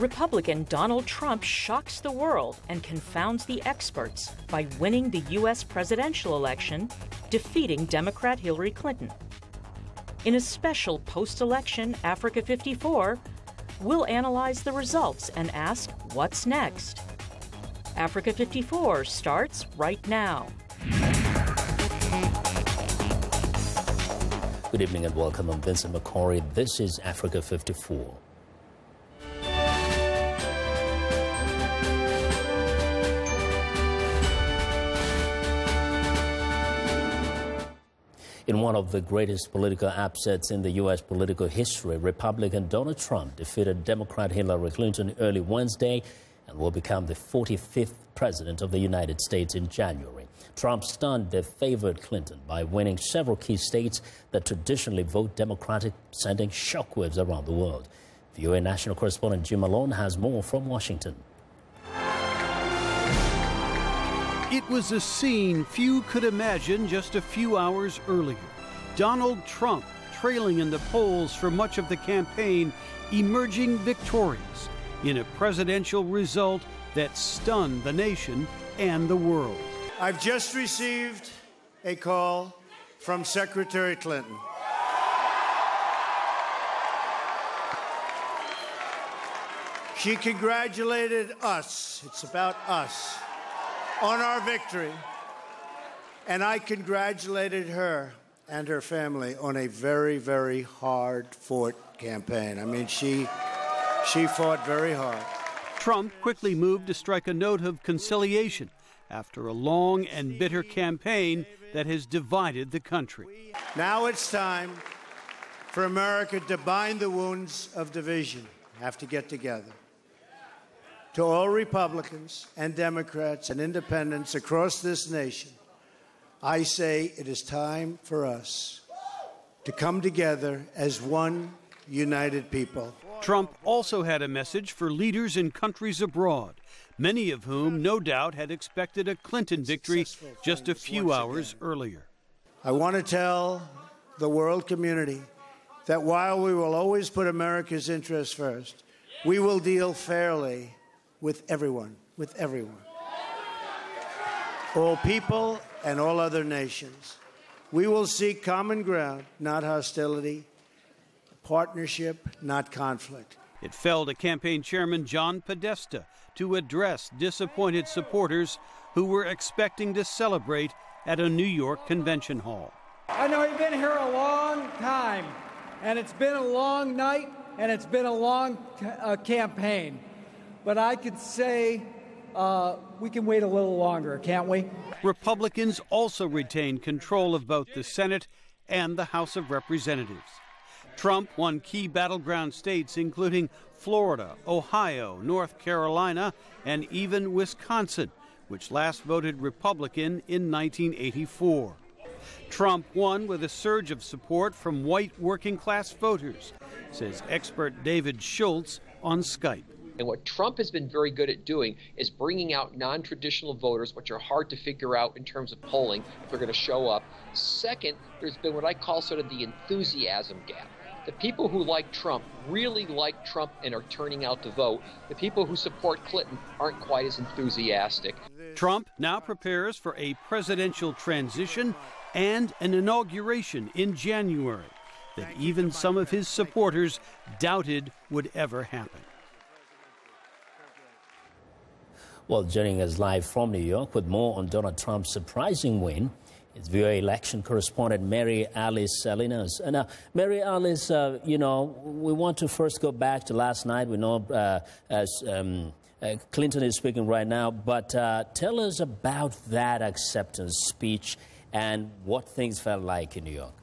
Republican Donald Trump shocks the world and confounds the experts by winning the U.S. presidential election, defeating Democrat Hillary Clinton. In a special post-election Africa 54, we'll analyze the results and ask what's next. Africa 54 starts right now. Good evening and welcome. I'm Vincent Makori. This is Africa 54. In one of the greatest political upsets in the U.S. political history, Republican Donald Trump defeated Democrat Hillary Clinton early Wednesday and will become the 45th president of the United States in January. Trump stunned the favored Clinton by winning several key states that traditionally vote Democratic, sending shockwaves around the world. VOA national correspondent Jim Malone has more from Washington. It was a scene few could imagine just a few hours earlier. Donald Trump, trailing in the polls for much of the campaign, emerging victorious in a presidential result that stunned the nation and the world. I've just received a call from Secretary Clinton. She congratulated us, it's about us, on our victory, and I congratulated her and her family on a very, very hard-fought campaign. I mean, she fought very hard. Trump quickly moved to strike a note of conciliation after a long and bitter campaign that has divided the country. Now it's time for America to bind the wounds of division. Have to get together. To all Republicans and Democrats and independents across this nation, I say it is time for us to come together as one united people. Trump also had a message for leaders in countries abroad, many of whom no doubt had expected a Clinton victory just a few hours earlier. I want to tell the world community that while we will always put America's interests first, we will deal fairly with everyone, all people and all other nations. We will seek common ground, not hostility, partnership, not conflict. It fell to campaign chairman John Podesta to address disappointed supporters who were expecting to celebrate at a New York convention hall. I know you've been here a long time, and it's been a long night, and it's been a long campaign. But I could say we can wait a little longer, can't we? Republicans also retained control of both the Senate and the House of Representatives. Trump won key battleground states including Florida, Ohio, North Carolina, and even Wisconsin, which last voted Republican in 1984. Trump won with a surge of support from white working-class voters, says expert David Schultz on Skype. And what Trump has been very good at doing is bringing out non-traditional voters, which are hard to figure out in terms of polling if they're going to show up. Second, there's been what I call sort of the enthusiasm gap. The people who like Trump really like Trump and are turning out to vote. The people who support Clinton aren't quite as enthusiastic. Trump now prepares for a presidential transition and an inauguration in January that even some of his supporters doubted would ever happen. Well, joining us live from New York with more on Donald Trump's surprising win is VOA election correspondent Mary Alice Salinas. And Mary Alice, we want to first go back to last night. We know Clinton is speaking right now, but tell us about that acceptance speech and what things felt like in New York.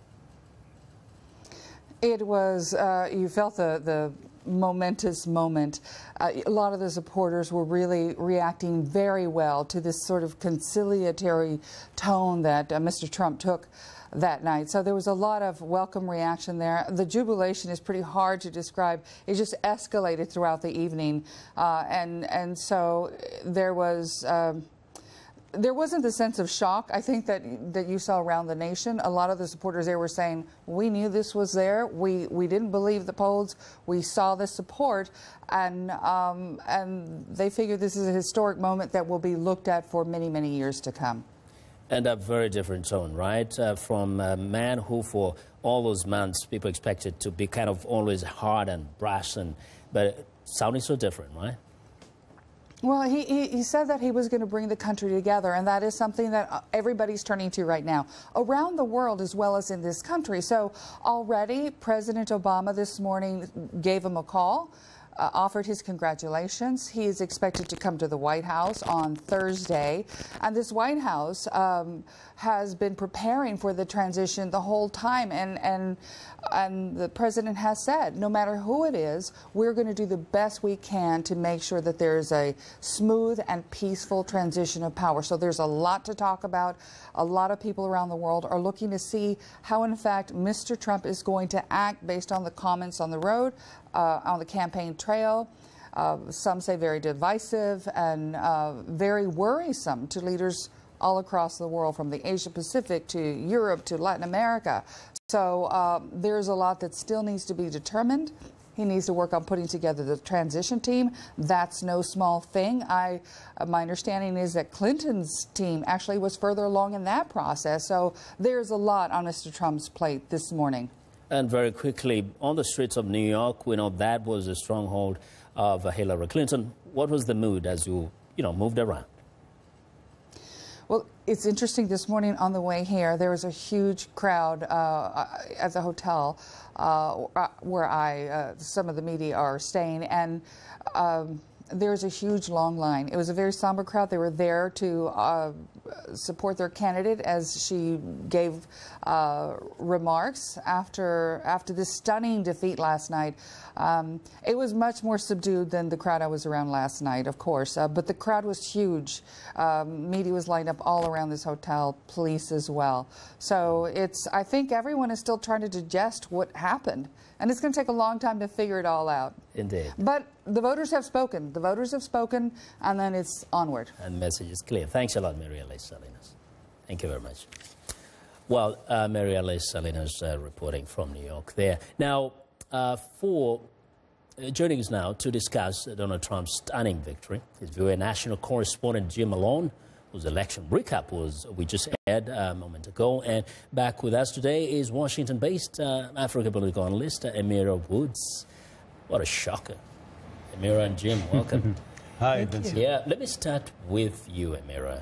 It was, you felt the momentous moment. A lot of the supporters were really reacting very well to this sort of conciliatory tone that Mr. Trump took that night. So there was a lot of welcome reaction there. The jubilation is pretty hard to describe. It just escalated throughout the evening. And so there was there wasn't the sense of shock, I think, that you saw around the nation. A lot of the supporters there were saying, we knew this was there. We didn't believe the polls. We saw the support, and they figured this is a historic moment that will be looked at for many, many years to come. And a very different tone, right? From a man who, for all those months, people expected to be kind of always hard and brash, but sounding so different, right? Well, he said that he was going to bring the country together, and that is something that everybody's turning to right now, around the world as well as in this country. So already, President Obama this morning gave him a call, offered his congratulations. He is expected to come to the White House on Thursday, and this White House has been preparing for the transition the whole time, and the president has said, no matter who it is, we're going to do the best we can to make sure that there's a smooth and peaceful transition of power. So there's a lot to talk about. A lot of people around the world are looking to see how, in fact, Mr. Trump is going to act based on the comments on the road, on the campaign trail. Some say very divisive and very worrisome to leaders all across the world, from the Asia Pacific to Europe to Latin America. So there's a lot that still needs to be determined. He needs to work on putting together the transition team. That's no small thing. My understanding is that Clinton's team actually was further along in that process. So there's a lot on Mr. Trump's plate this morning. And very quickly, on the streets of New York, we know that was a stronghold of Hillary Clinton. What was the mood as you moved around? Well, it's interesting. This morning on the way here, there was a huge crowd at the hotel where some of the media are staying, and there's a huge long line. It was a very somber crowd. They were there to support their candidate as she gave remarks after this stunning defeat last night. It was much more subdued than the crowd I was around last night, of course, but the crowd was huge. Media was lined up all around this hotel, police as well. So I think everyone is still trying to digest what happened, and it's going to take a long time to figure it all out. Indeed. But the voters have spoken. The voters have spoken, and then it's onward. And the message is clear. Thanks a lot, Maria-Liz Salinas. Thank you very much. Well, Maria-Liz Salinas reporting from New York there. Now, joining us now to discuss Donald Trump's stunning victory is VOA national correspondent Jim Malone, whose election recap we just aired a moment ago. And back with us today is Washington-based African political analyst Amira Woods. What a shocker. Amira and Jim, welcome. Hi, Vincent. Yeah, let me start with you, Amira.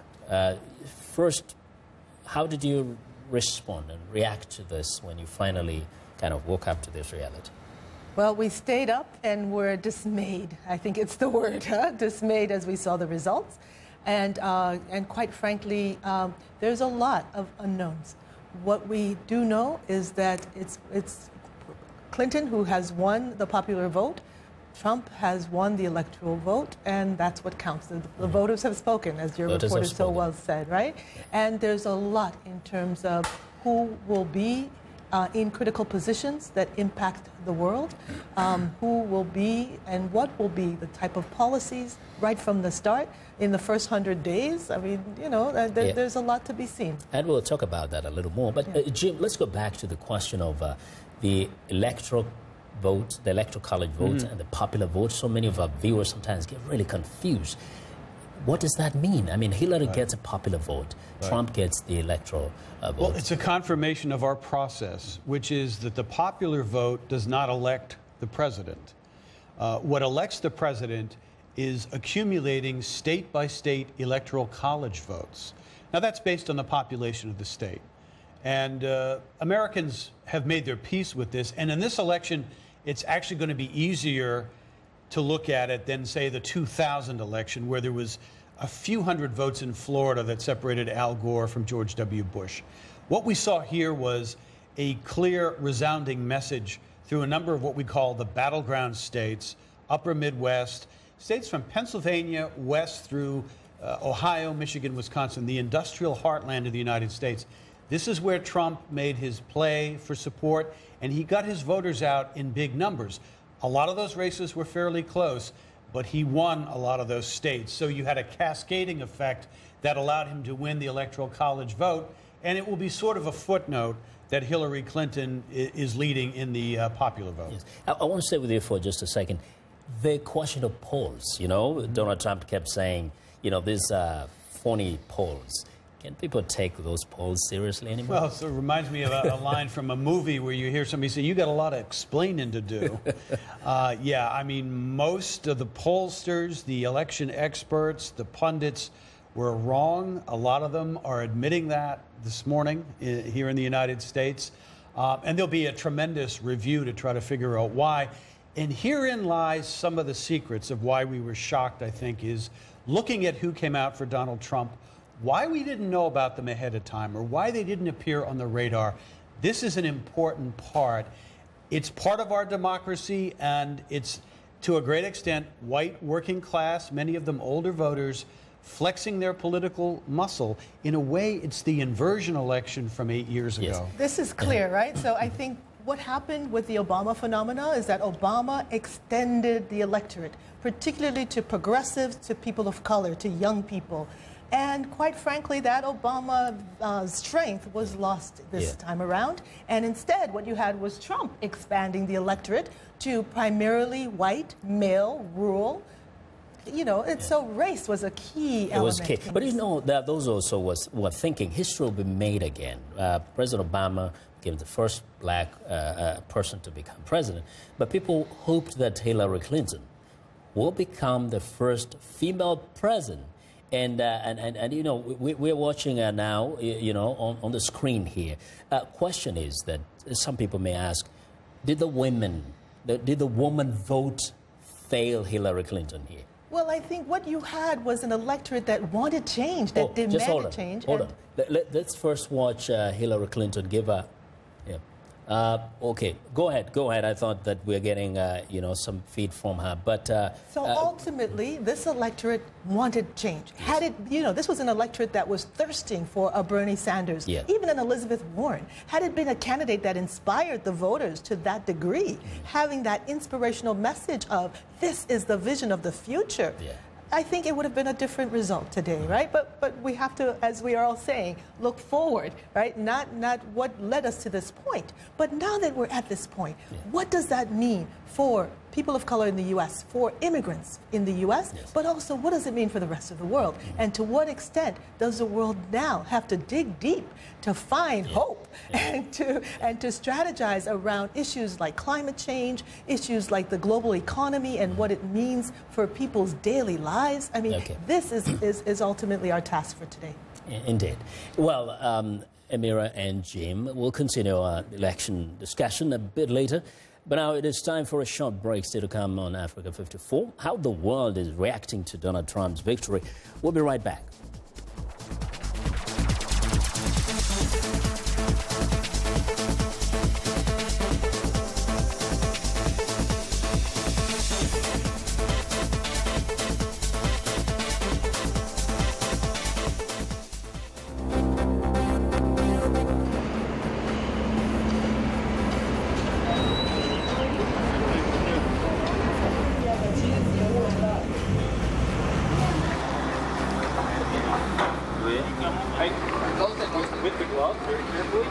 First, how did you respond and react to this when you finally kind of woke up to this reality? Well, we stayed up and were dismayed. I think it's the word, dismayed as we saw the results. And quite frankly, there's a lot of unknowns. What we do know is that it's Clinton who has won the popular vote. Trump has won the electoral vote, and that's what counts. The voters have spoken, as your reporter so well said, right? And there's a lot in terms of who will be in critical positions that impact the world, who will be and what will be the type of policies right from the start in the first 100 days. I mean, there's a lot to be seen. And we'll talk about that a little more. But Jim, let's go back to the question of the electoral vote, the electoral college vote, and the popular vote. So many of our viewers sometimes get really confused. What does that mean? I mean, Hillary gets a popular vote. Trump gets the electoral vote. Well, it's a confirmation of our process, which is that the popular vote does not elect the president. What elects the president is accumulating state-by-state electoral college votes. Now, that's based on the population of the state. And Americans have made their peace with this. And in this election, it's actually going to be easier to look at it than, say, the 2000 election, where there was a few hundred votes in Florida that separated Al Gore from George W. Bush. What we saw here was a clear, resounding message through a number of what we call the battleground states, upper Midwest, states from Pennsylvania west through Ohio, Michigan, Wisconsin, the industrial heartland of the United States. This is where Trump made his play for support, and he got his voters out in big numbers. A lot of those races were fairly close, but he won a lot of those states. So you had a cascading effect that allowed him to win the Electoral College vote, and it will be sort of a footnote that Hillary Clinton is leading in the popular vote. Yes. I want to stay with you for just a second. The question of polls, you know, Donald Trump kept saying, you know, these phony polls. Can people take those polls seriously anymore? Well, it reminds me of a line from a movie where you hear somebody say, you got a lot of explaining to do. Yeah, I mean, most of the pollsters, the election experts, the pundits were wrong. A lot of them are admitting that this morning here in the United States. And there'll be a tremendous review to try to figure out why. And herein lies some of the secrets of why we were shocked, I think, is looking at who came out for Donald Trump, why we didn't know about them ahead of time, or why they didn't appear on the radar. This is an important part. It's part of our democracy, and it's, to a great extent, white working class, many of them older voters, flexing their political muscle. In a way, it's the inversion election from 8 years ago. This is clear, right? So I think what happened with the Obama phenomena is that Obama extended the electorate, particularly to progressives, to people of color, to young people. And quite frankly, that Obama strength was lost this time around. And instead, what you had was Trump expanding the electorate to primarily white, male, rural. You know, and so race was a key element. It was key. But you know, that those also were thinking history will be made again. President Obama became the first black person to become president. But people hoped that Hillary Clinton will become the first female president. And you know, we're watching now, you know, on the screen here. Question is that some people may ask, did the woman vote fail Hillary Clinton here? Well, I think what you had was an electorate that wanted change, that demanded change. Hold on. Let's first watch Hillary Clinton give a... okay, go ahead. I thought that we're getting, you know, some feed from her. But so ultimately, this electorate wanted change. Had it, you know, this was an electorate that was thirsting for a Bernie Sanders, even an Elizabeth Warren. Had it been a candidate that inspired the voters to that degree, having that inspirational message of this is the vision of the future, I think it would have been a different result today, right? But we have to, as we are all saying, look forward, right? Not what led us to this point, but now that we're at this point, what does that mean for people of color in the U.S., for immigrants in the U.S., but also what does it mean for the rest of the world? And to what extent does the world now have to dig deep to find hope and to strategize around issues like climate change, issues like the global economy and what it means for people's daily lives? I mean, this is ultimately our task for today. Indeed. Well, Amira and Jim, we'll continue our election discussion a bit later. But now it is time for a short break. Still to come on Africa 54. How the world is reacting to Donald Trump's victory. We'll be right back. With the glove, very carefully.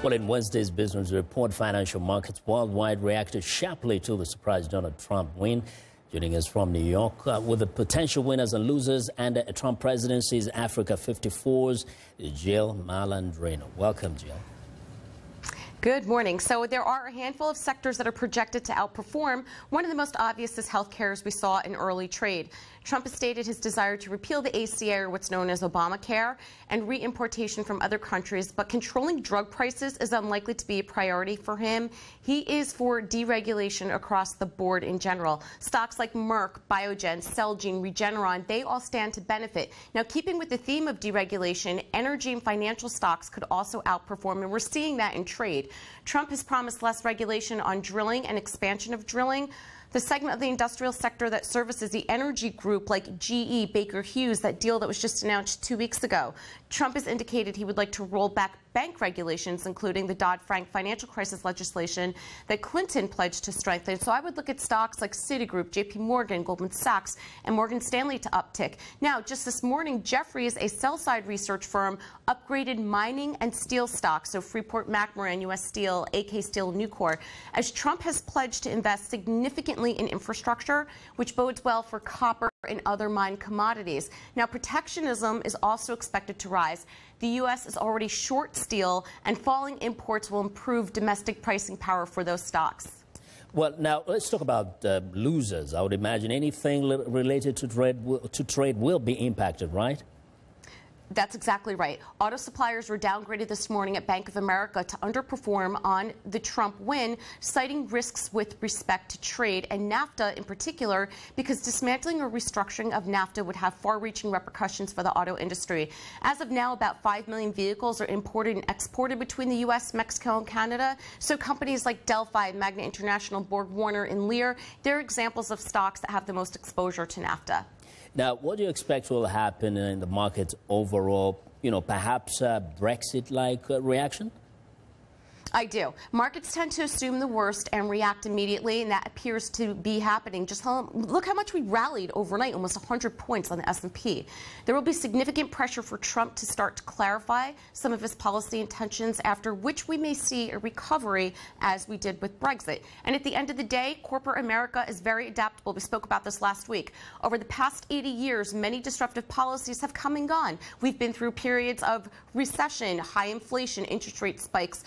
Well, in Wednesday's business report, financial markets worldwide reacted sharply to the surprise Donald Trump win. Joining us from New York with the potential winners and losers and the Trump presidency's Africa 54's Jill Malandrino. Welcome, Jill. Good morning. So there are a handful of sectors that are projected to outperform. One of the most obvious is healthcare, as we saw in early trade. Trump has stated his desire to repeal the ACA, or what's known as Obamacare, and reimportation from other countries, but controlling drug prices is unlikely to be a priority for him. He is for deregulation across the board in general. Stocks like Merck, Biogen, Celgene, Regeneron, they all stand to benefit. Now, keeping with the theme of deregulation, energy and financial stocks could also outperform, and we're seeing that in trade. Trump has promised less regulation on drilling and expansion of drilling. The segment of the industrial sector that services the energy group like GE, Baker Hughes, that deal that was just announced 2 weeks ago. Trump has indicated he would like to roll back bank regulations, including the Dodd-Frank financial crisis legislation that Clinton pledged to strengthen. So I would look at stocks like Citigroup, JP Morgan, Goldman Sachs, and Morgan Stanley to uptick. Now, just this morning, Jefferies, a sell-side research firm, upgraded mining and steel stocks, so Freeport-McMoran, U.S. Steel, AK Steel, Nucor, as Trump has pledged to invest significantly in infrastructure, which bodes well for copper and other mine commodities. Now, protectionism is also expected to rise. The U.S. is already short steel, and falling imports will improve domestic pricing power for those stocks. Well, now let's talk about losers. I would imagine anything related to trade will be impacted, right? That's exactly right. Auto suppliers were downgraded this morning at Bank of America to underperform on the Trump win, citing risks with respect to trade and NAFTA in particular, because dismantling or restructuring of NAFTA would have far-reaching repercussions for the auto industry. As of now, about 5 million vehicles are imported and exported between the U.S., Mexico, and Canada. So companies like Delphi, Magna International, Borg Warner, and Lear, they're examples of stocks that have the most exposure to NAFTA. Now, what do you expect will happen in the market overall? You know, perhaps a Brexit-like reaction? I do. Markets tend to assume the worst and react immediately, and that appears to be happening. Just look how much we rallied overnight, almost 100 points on the S&P. There will be significant pressure for Trump to start to clarify some of his policy intentions, after which we may see a recovery as we did with Brexit. And at the end of the day, corporate America is very adaptable. We spoke about this last week. Over the past 80 years, many disruptive policies have come and gone. We've been through periods of recession, high inflation, interest rate spikes,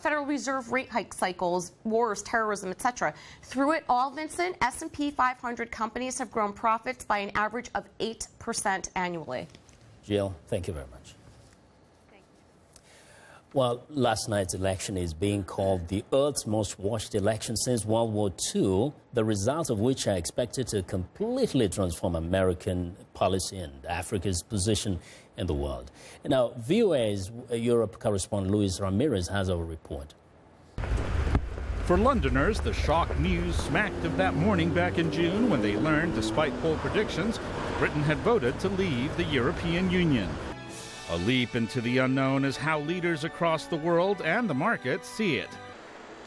Federal Reserve rate hike cycles, wars, terrorism, etc. Through it all, Vincent, S&P 500 companies have grown profits by an average of 8% annually. Jill, thank you very much. Well, last night's election is being called the Earth's most watched election since World War II, the results of which are expected to completely transform American policy and Africa's position in the world. Now, VOA's Europe correspondent Luis Ramirez has a report. For Londoners, the shock news smacked of that morning back in June when they learned, despite poll predictions, Britain had voted to leave the European Union. A leap into the unknown is how leaders across the world and the market see it.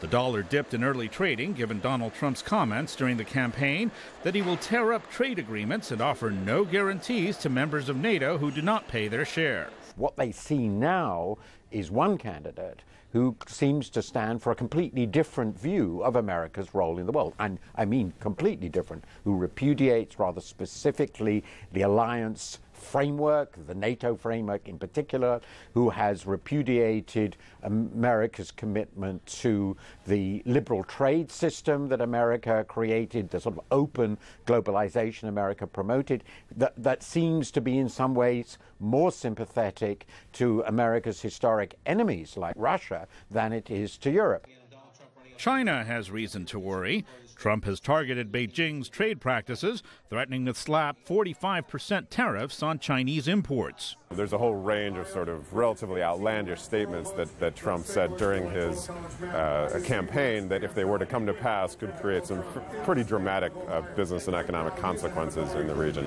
The dollar dipped in early trading, given Donald Trump's comments during the campaign that he will tear up trade agreements and offer no guarantees to members of NATO who do not pay their share. What they see now is one candidate who seems to stand for a completely different view of America's role in the world. And I mean completely different, who repudiates rather specifically the alliance framework, the NATO framework in particular, who has repudiated America's commitment to the liberal trade system that America created, the sort of open globalization America promoted, that seems to be in some ways more sympathetic to America's historic enemies like Russia than it is to Europe. China has reason to worry. Trump has targeted Beijing's trade practices, threatening to slap 45% tariffs on Chinese imports. There's a whole range of sort of relatively outlandish statements that Trump said during his campaign that, if they were to come to pass, could create some pretty dramatic business and economic consequences in the region.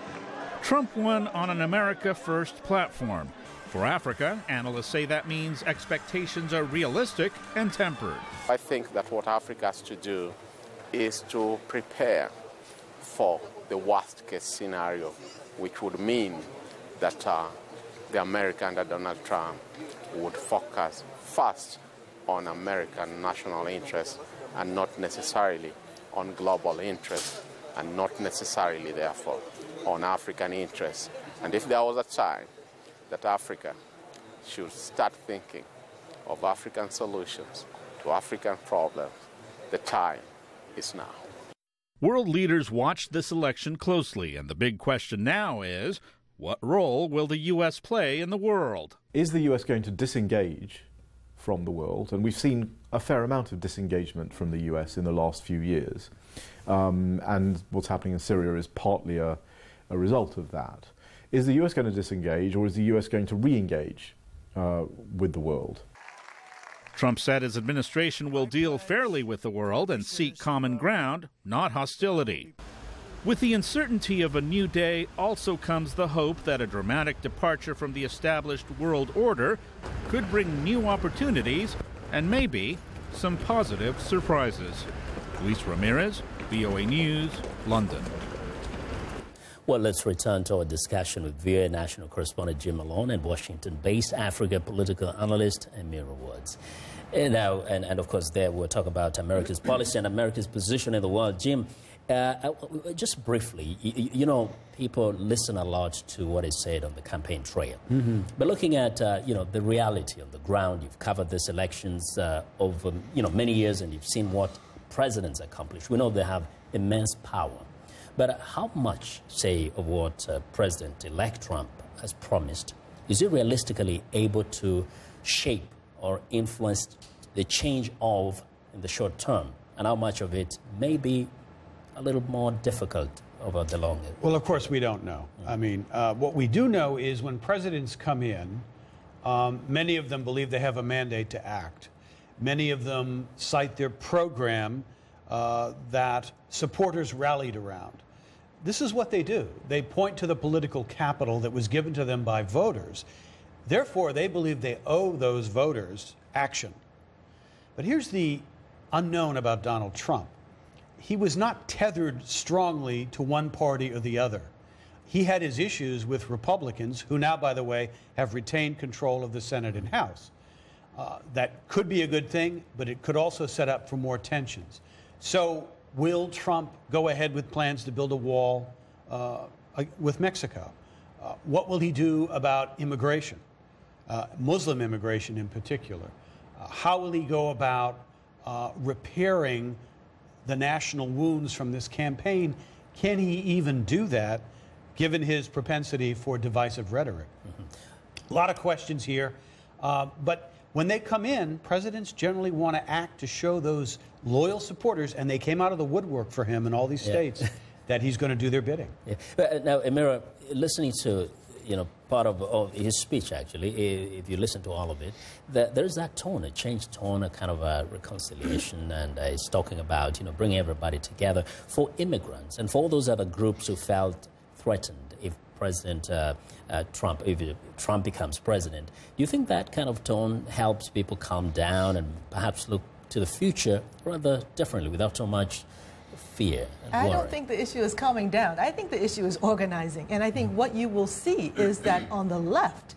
Trump won on an America First platform. For Africa, analysts say that means expectations are realistic and tempered. I think that what Africa has to do is to prepare for the worst-case scenario, which would mean that the America under Donald Trump would focus first on American national interests and not necessarily on global interests, and not necessarily, therefore, on African interests. And if there was a time that Africa should start thinking of African solutions to African problems, the time is now. World leaders watched this election closely, and the big question now is, what role will the U.S. play in the world? Is the U.S. going to disengage from the world? And we've seen a fair amount of disengagement from the U.S. in the last few years. And what's happening in Syria is partly a result of that. Is the U.S. going to disengage, or is the U.S. going to re-engage with the world? Trump said his administration will deal fairly with the world and seek common ground, not hostility. With the uncertainty of a new day also comes the hope that a dramatic departure from the established world order could bring new opportunities and maybe some positive surprises. Luis Ramirez, VOA News, London. Well, let's return to our discussion with VOA national correspondent Jim Malone and Washington-based Africa political analyst Amira Woods. And of course, there we'll talk about America's policy and America's position in the world. Jim, just briefly, you know, people listen a lot to what is said on the campaign trail. Mm-hmm. But looking at, the reality on the ground, you've covered these elections over, many years, and you've seen what presidents accomplish. We know they have immense power. But how much, say, of what President-elect Trump has promised, is he realistically able to shape or influence the change in the short term? And how much of it may be a little more difficult over the long term? Well, of course, we don't know. I mean, what we do know is when presidents come in, many of them believe they have a mandate to act. Many of them cite their program that supporters rallied around. This is what they do. They point to the political capital that was given to them by voters. Therefore, they believe they owe those voters action. But here's the unknown about Donald Trump. He was not tethered strongly to one party or the other. He had his issues with Republicans, who now, by the way, have retained control of the Senate and House. That could be a good thing, but it could also set up for more tensions. So will Trump go ahead with plans to build a wall with Mexico? What will he do about immigration, Muslim immigration in particular? How will he go about repairing the national wounds from this campaign? Can he even do that, given his propensity for divisive rhetoric? Mm-hmm. A lot of questions here, but when they come in, presidents generally want to act to show those loyal supporters, and they came out of the woodwork for him in all these states, that he's going to do their bidding. Yeah. But now, Amira, listening to part of his speech, actually, if you listen to all of it, there's that tone, a changed tone, a kind of a reconciliation, and he's talking about bringing everybody together for immigrants and for all those other groups who felt threatened if President Trump becomes president. Do you think that kind of tone helps people calm down and perhaps look to the future rather differently without so much fear and worry? I don't think the issue is calming down. I think the issue is organizing. And I think what you will see is that on the left,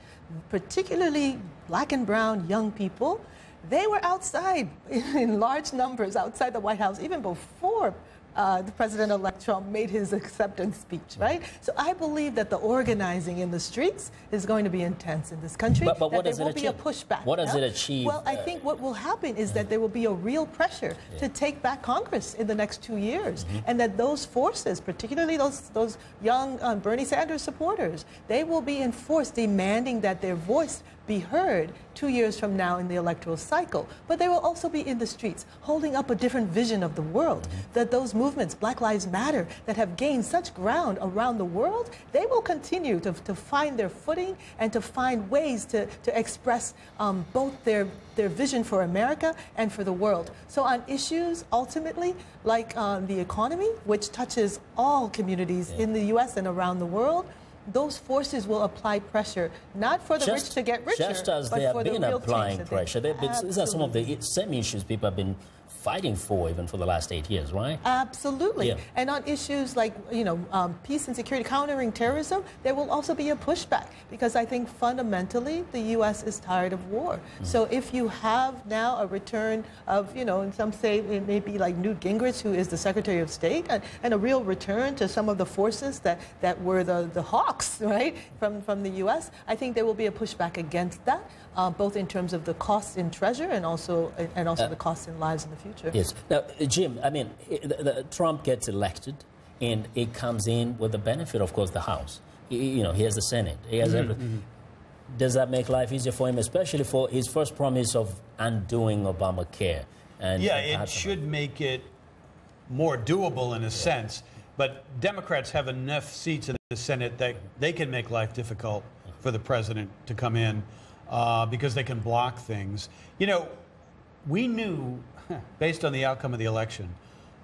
particularly black and brown young people, they were outside in large numbers outside the White House even before the President-elect Trump made his acceptance speech, right? So I believe that the organizing in the streets is going to be intense in this country. But what does there will it be a achieve? pushback. What does it achieve? Well, I think what will happen is that there will be a real pressure to take back Congress in the next 2 years, and that those forces, particularly those young Bernie Sanders supporters, they will be in force demanding that their voice be heard 2 years from now in the electoral cycle. But they will also be in the streets holding up a different vision of the world, that those movements, Black Lives Matter, that have gained such ground around the world, they will continue to find their footing and to find ways to express both their vision for America and for the world. So on issues, ultimately, like the economy, which touches all communities in the U.S. and around the world, those forces will apply pressure, not for the rich to get richer, just as but they have for been the real applying change pressure. These are some of the same issues people have been fighting for even for the last 8 years, right? Absolutely. Yeah. And on issues like, peace and security, countering terrorism, there will also be a pushback because I think fundamentally the U.S. is tired of war. So if you have now a return of, and some say it may be like Newt Gingrich, who is the Secretary of State, and a real return to some of the forces that were the hawks, right, from the U.S., I think there will be a pushback against that, both in terms of the costs in treasure and also the costs in lives in the future. Yes. Now, Jim, I mean, Trump gets elected, and it comes in with the benefit, of course, the House. He has the Senate. He has everything. Does that make life easier for him, especially for his first promise of undoing Obamacare? And it should make it more doable in a sense. But Democrats have enough seats in the Senate that they can make life difficult for the president to come in because they can block things. We knew, based on the outcome of the election,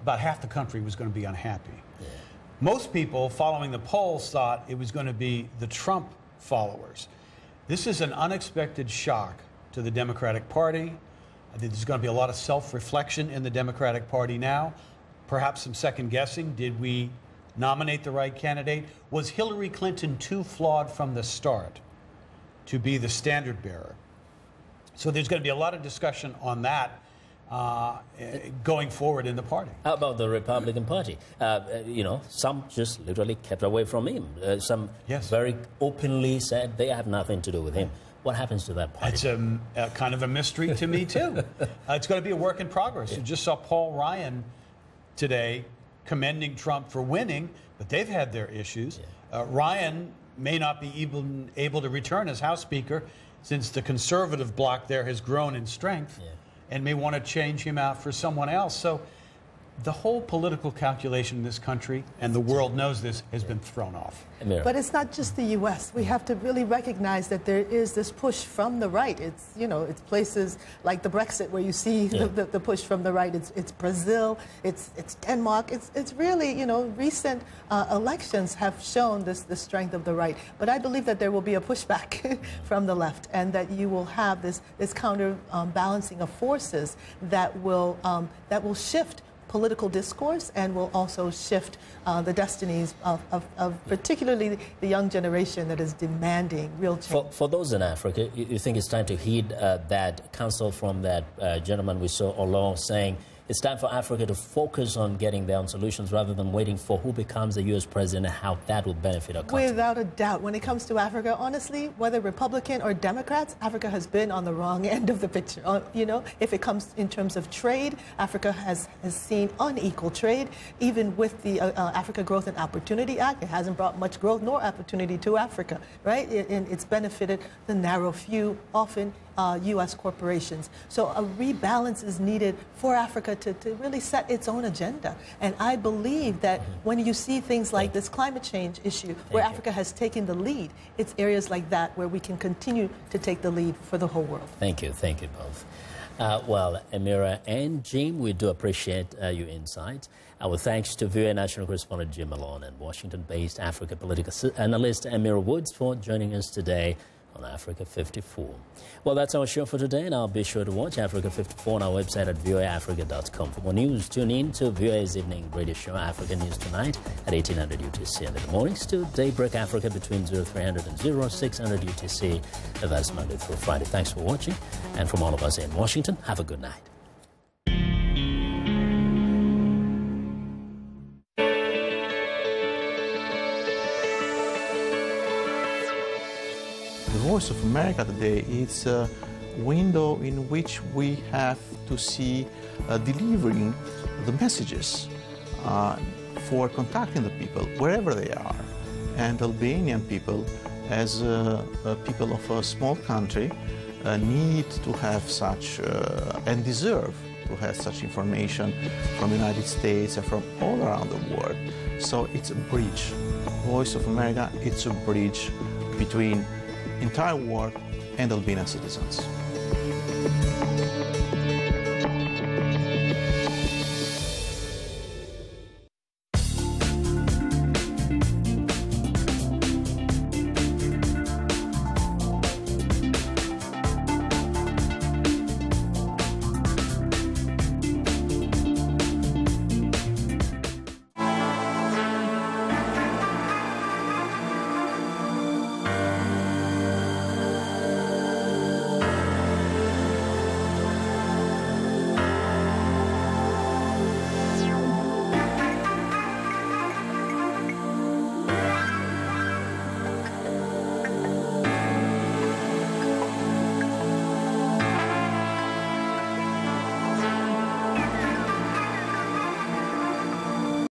about half the country was going to be unhappy. Yeah. Most people following the polls thought it was going to be the Trump followers. This is an unexpected shock to the Democratic Party. I think there's going to be a lot of self-reflection in the Democratic Party now. Perhaps some second guessing. Did we nominate the right candidate? Was Hillary Clinton too flawed from the start to be the standard bearer? So there's going to be a lot of discussion on that going forward in the party. How about the Republican Party? Some just literally kept away from him. Some very openly said they have nothing to do with him. What happens to that party? It's kind of a mystery to me, too. It's going to be a work in progress. You just saw Paul Ryan today commending Trump for winning, but they've had their issues. Ryan may not be even able to return as House Speaker since the conservative bloc there has grown in strength and may want to change him out for someone else. So the whole political calculation in this country, and the world knows this, has been thrown off. But it's not just the U.S. We have to really recognize that there is this push from the right. It's, it's places like the Brexit where you see the push from the right. It's Brazil, it's Denmark. It's really, recent elections have shown the strength of the right. But I believe that there will be a pushback from the left, and that you will have this counterbalancing of forces that will shift political discourse and will also shift the destinies of particularly the young generation that is demanding real change. For those in Africa, you think it's time to heed that counsel from that gentleman we saw, Hollande, saying it's time for Africa to focus on getting their own solutions rather than waiting for who becomes the U.S. president and how that will benefit our country? Without a doubt. When it comes to Africa, honestly, whether Republican or Democrats, Africa has been on the wrong end of the picture. If it comes in terms of trade, Africa has seen unequal trade. Even with the Africa Growth and Opportunity Act, it hasn't brought much growth nor opportunity to Africa, right? It's benefited the narrow few, often U.S. corporations. So a rebalance is needed for Africa to really set its own agenda. And I believe that when you see things like this climate change issue, where Africa has taken the lead, it's areas like that where we can continue to take the lead for the whole world. Thank you both. Well, Amira and Jim, we do appreciate your insights. Our thanks to VOA National Correspondent Jim Malone and Washington-based Africa political analyst Amira Woods for joining us today on Africa 54. Well, that's our show for today, and I'll be sure to watch Africa 54 on our website at voaafrica.com. For more news, tune in to VOA's evening radio show, Africa News Tonight, at 1800 UTC, and in the mornings to Daybreak Africa between 0300 and 0600 UTC. That's Monday through Friday. Thanks for watching, and from all of us in Washington, have a good night. The Voice of America today is a window in which we have to see delivering the messages for contacting the people wherever they are. And Albanian people, as people of a small country, need to have such and deserve to have such information from the United States and from all around the world. So it's a bridge. Voice of America, it's a bridge between entire world and Albanian citizens.